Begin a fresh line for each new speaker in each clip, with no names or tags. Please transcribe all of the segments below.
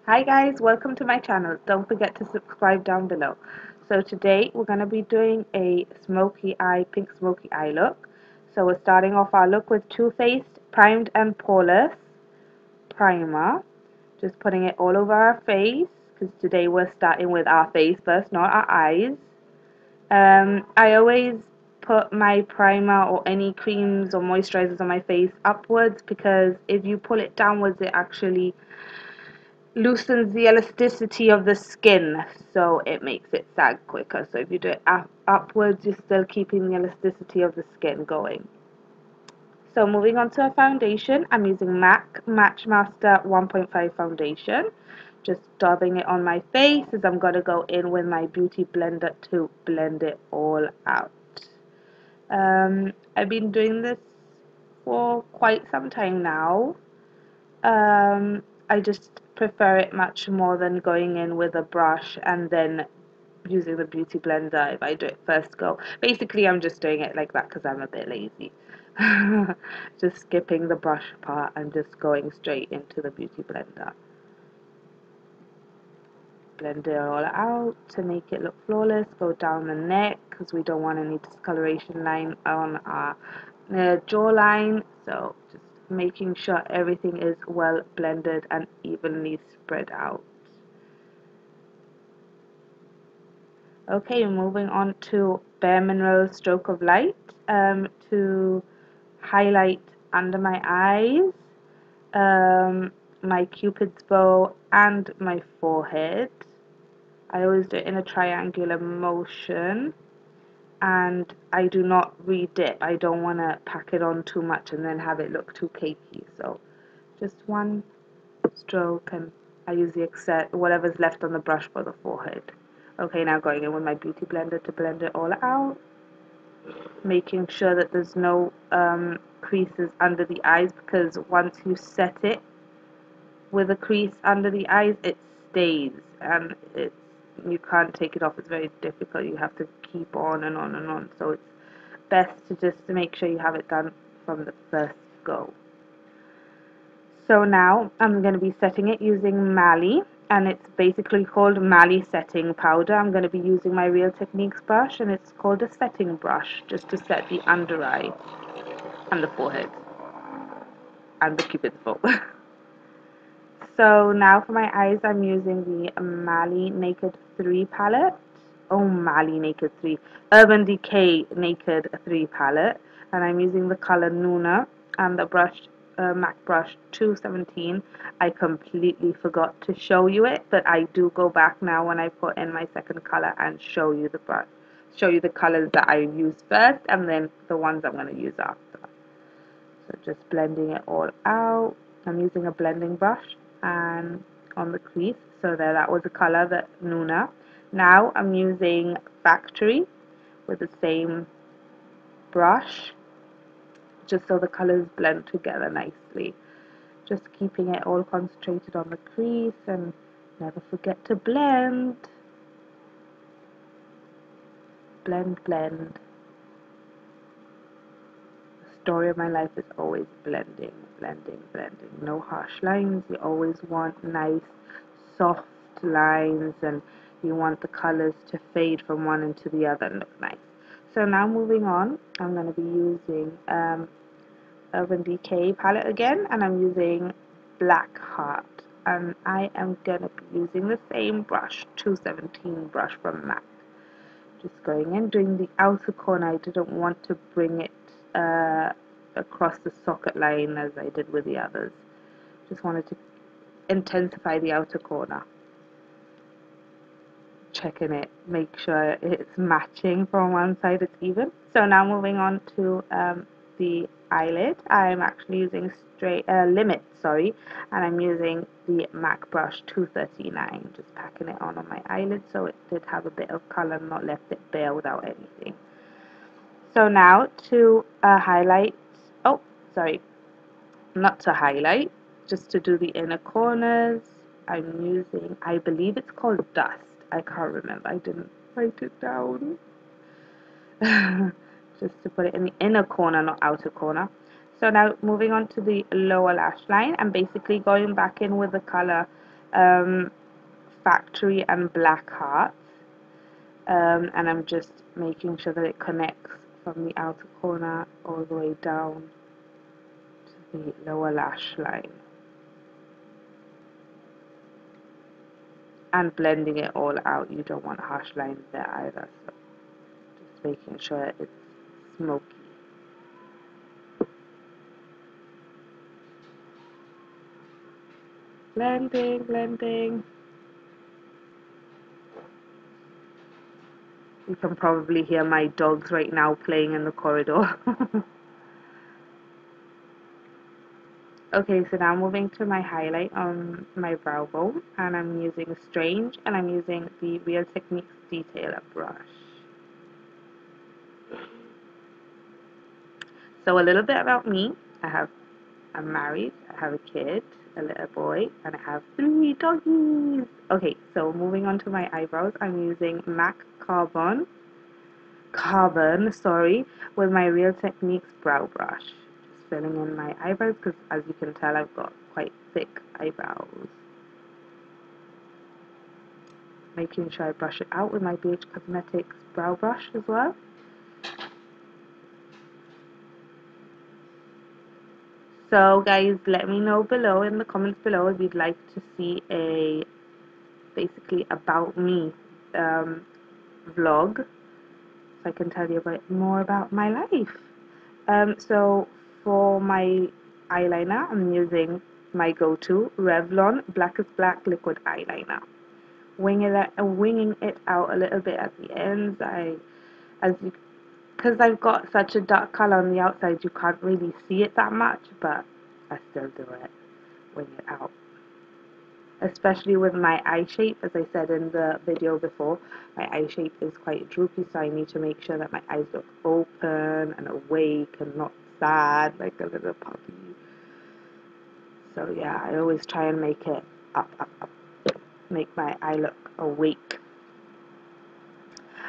Hi guys, welcome to my channel. Don't forget to subscribe down below. So today we're going to be doing a pink smoky eye look. So we're starting off our look with Too Faced Primed and Poreless Primer. Just putting it all over our face because today we're starting with our face first, not our eyes. I always put my primer or any creams or moisturizers on my face upwards because if you pull it downwards it actually loosens the elasticity of the skin, so it makes it sag quicker. So if you do it upwards, you're still keeping the elasticity of the skin going. So moving on to a foundation, I'm using MAC Matchmaster 1.5 foundation. Just dabbing it on my face as I'm going to go in with my beauty blender to blend it all out. I've been doing this for quite some time now. I just prefer it much more than going in with a brush and then using the beauty blender if I do it first go. Basically, I'm just doing it like that because I'm a bit lazy. Just skipping the brush part and just going straight into the beauty blender. Blend it all out to make it look flawless. Go down the neck because we don't want any discoloration line on our jawline. So just making sure everything is well blended and evenly spread out. Okay, moving on to Bare Mineral Stroke of Light to highlight under my eyes, my cupid's bow and my forehead. I always do it in a triangular motion and I do not re-dip. I don't want to pack it on too much and then have it look too cakey. So just one stroke and I use the excess, whatever's left on the brush for the forehead. Okay, now going in with my beauty blender to blend it all out. Making sure that there's no creases under the eyes because once you set it with a crease under the eyes, it stays and you can't take it off. It's very difficult. You have to keep on and on and on. So it's best to just make sure you have it done from the first go. So now I'm going to be setting it using Mally, and it's basically called Mally setting powder. I'm going to be using my Real Techniques brush, and it's called a setting brush, just to set the under eye and the forehead and the cupid's bow. So now for my eyes, I'm using the Mally Naked 3 palette. Oh, Mally Naked 3. Urban Decay Naked 3 palette. And I'm using the color Nuna and the brush, MAC brush 217. I completely forgot to show you it, but I do go back now when I put in my second color and show you the brush. Show you the colors that I used first and then the ones I'm going to use after. So just blending it all out. I'm using a blending brush and on the crease. So there, that was the color, that Nuna. Now I'm using Factory with the same brush, just so the colors blend together nicely. Just keeping it all concentrated on the crease and never forget to blend. Blend, blend. Story of my life is always blending, blending, blending. No harsh lines. You always want nice, soft lines, and you want the colors to fade from one into the other and look nice. So now moving on, I'm going to be using Urban Decay palette again, and I'm using Black Heart. And I am going to be using the same brush, 217 brush from MAC. Just going in, doing the outer corner. I didn't want to bring it across the socket line as I did with the others. Just wanted to intensify the outer corner. Checking it, make sure it's matching from one side, it's even. So now moving on to the eyelid. I'm actually using Limit, sorry, and I'm using the MAC brush 239. Just packing it on my eyelid so it did have a bit of color, not left it bare without anything. So now to highlight, oh, sorry, not to highlight, just to do the inner corners, I'm using, I believe it's called Dust. I can't remember, I didn't write it down. Just to put it in the inner corner, not outer corner. So now moving on to the lower lash line, I'm basically going back in with the color um, Factory and Black Heart. And I'm just making sure that it connects from the outer corner all the way down to the lower lash line. And blending it all out. You don't want harsh lines there either, so just making sure it's smoky. Blending, blending. You can probably hear my dogs right now playing in the corridor. Okay, so now moving to my highlight on my brow bone, and I'm using Strange, and I'm using the Real Techniques Detailer brush. So a little bit about me. I'm married, I have a kid, a little boy, and I have 3 doggies. Okay, so moving on to my eyebrows, I'm using MAC Carbon, sorry, with my Real Techniques brow brush. Just filling in my eyebrows because, as you can tell, I've got quite thick eyebrows. Making sure I brush it out with my BH Cosmetics brow brush as well. So guys, let me know below in the comments below if you'd like to see a basically about me vlog, so I can tell you a bit more about my life. So for my eyeliner, I'm using my go-to Revlon Blackest Black liquid eyeliner. Winging it out a little bit at the ends. Because I've got such a dark color on the outside, you can't really see it that much, but I still do it. Wing it out. Especially with my eye shape, as I said in the video before, my eye shape is quite droopy, so I need to make sure that my eyes look open and awake and not sad like a little puppy. So yeah, I always try and make it up, make my eye look awake.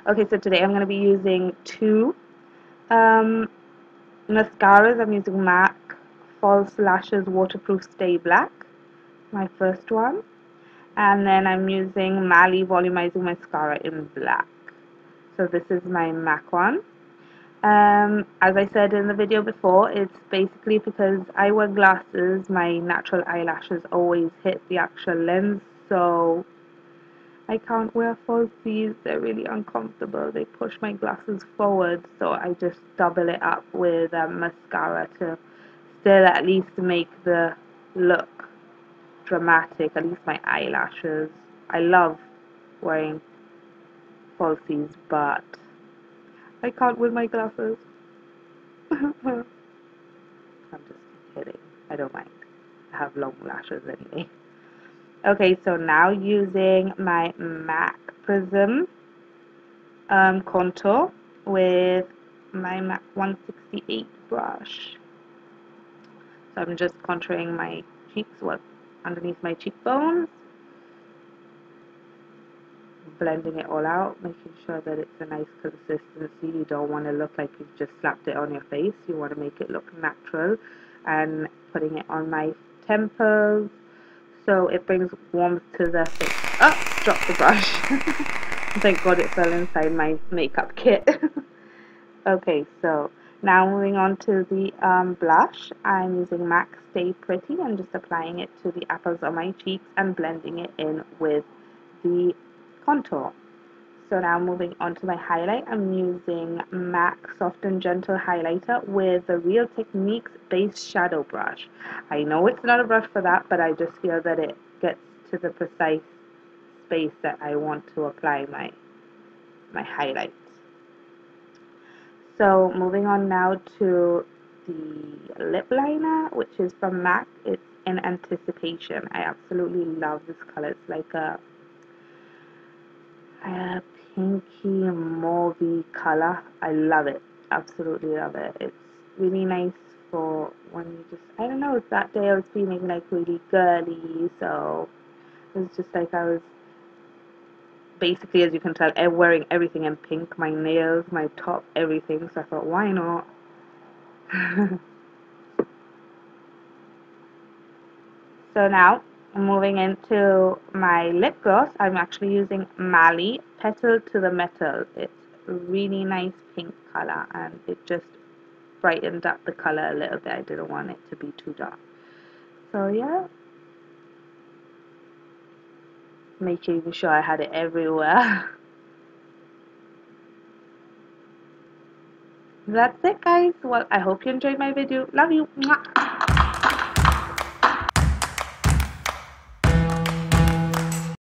Okay, so today I'm going to be using 2 mascaras. I'm using MAC False Lashes Waterproof Stay Black, my first one. And then I'm using Mally Volumizing Mascara in black. So this is my MAC one. As I said in the video before, it's basically because I wear glasses, my natural eyelashes always hit the actual lens, so I can't wear falsies. They're really uncomfortable. They push my glasses forward, so I just double it up with mascara to still at least make the look dramatic, at least my eyelashes. I love wearing falsies, but I can't with my glasses. I'm just kidding. I don't mind. I have long lashes anyway. Okay, so now using my MAC Prism contour with my MAC 168 brush. So I'm just contouring my cheeks, underneath my cheekbones, blending it all out, making sure that it's a nice consistency. You don't want to look like you've just slapped it on your face. You want to make it look natural, and putting it on my temples so it brings warmth to the face. Oh, dropped the brush. Thank God it fell inside my makeup kit. Okay, so now moving on to the blush. I'm using MAC Stay Pretty and just applying it to the apples of my cheeks and blending it in with the contour. So now moving on to my highlight, I'm using MAC Soft and Gentle Highlighter with the Real Techniques Base Shadow Brush. I know it's not a brush for that, but I just feel that it gets to the precise space that I want to apply my highlights. So moving on now to the lip liner, which is from MAC. It's in Anticipation. I absolutely love this color. It's like a pinky mauvey color. I love it. Absolutely love it. It's really nice for when you just, I don't know, it's that day I was feeling like really girly, so it was just like I was basically, as you can tell, wearing everything in pink, my nails, my top, everything, so I thought, why not? So now Moving into my lip gloss, I'm actually using Mally Petal to the Metal. It's a really nice pink color and it just brightened up the color a little bit. I didn't want it to be too dark. So yeah, making sure I had it everywhere. That's it, guys. Well, I hope you enjoyed my video. Love you. Mwah.